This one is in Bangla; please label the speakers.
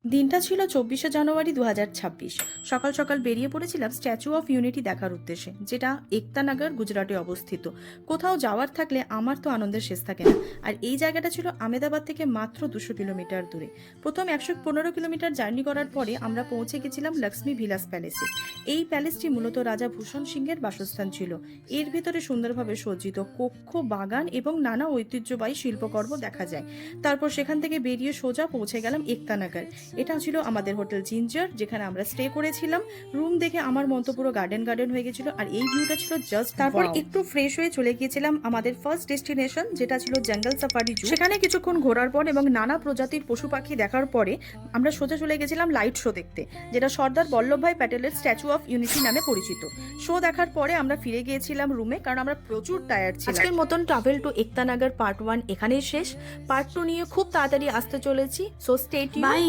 Speaker 1: দিনটা ছিল ২৪শে জানুয়ারি ২০২৬। সকাল সকাল বেরিয়ে পড়েছিলাম স্ট্যাচু অফ ইউনিটি দেখার উদ্দেশ্যে, যেটা একতানগর গুজরাটে অবস্থিত। কোথাও যাওয়ার থাকলে আমার তো আনন্দের শেষ থাকে না। আর এই জায়গাটা ছিল আহমেদাবাদ থেকে মাত্র ২০০ কিলোমিটার দূরে। প্রথম ১১৫ কিলোমিটার জার্নি করার পরে আমরা পৌঁছে গেছিলাম লক্ষ্মী ভিলাস প্যালেসে। এই প্যালেসটি মূলত রাজা ভূষণ সিংহের বাসস্থান ছিল। এর ভিতরে সুন্দরভাবে সজ্জিত কক্ষ, বাগান এবং নানা ঐতিহ্যবাহী শিল্পকর্ম দেখা যায়। তারপর সেখান থেকে বেরিয়ে সোজা পৌঁছে গেলাম একতানগর। এটা ছিল আমাদের হোটেল জিঞ্জার, যেখানে আমরা স্টে করেছিলাম। রুম দেখে আমার মন তো পুরো গার্ডেন গার্ডেন হয়ে গেছিল, আর এই ভিউটা ছিল জাস্ট। তারপর একটু ফ্রেশ হয়ে চলে গিয়েছিলাম আমাদের ফার্স্ট ডেস্টিনেশন, যেটা ছিল জঙ্গল সাফারি জু। সেখানে কিছুক্ষণ ঘোরার পর এবং নানা প্রজাতির পশু পাখি দেখার পরে আমরা সোজা চলে গেছিলাম লাইট শো দেখতে, যেটা সর্দার বল্লভভাই প্যাটেলের স্ট্যাচু অফ ইউনিটি নামে পরিচিত। শো দেখার পরে আমরা ফিরে গিয়েছিলাম রুমে, কারণ আমরা প্রচুর টায়ার্ড ছিলাম। আজকের মতন ট্রাভেল টু একতানগর পার্ট 1 এখানেই শেষ। পার্ট 2 নিয়ে খুব তাড়াতাড়ি আসতে চলেছি, সো স্টে টিউন।
Speaker 2: বাই।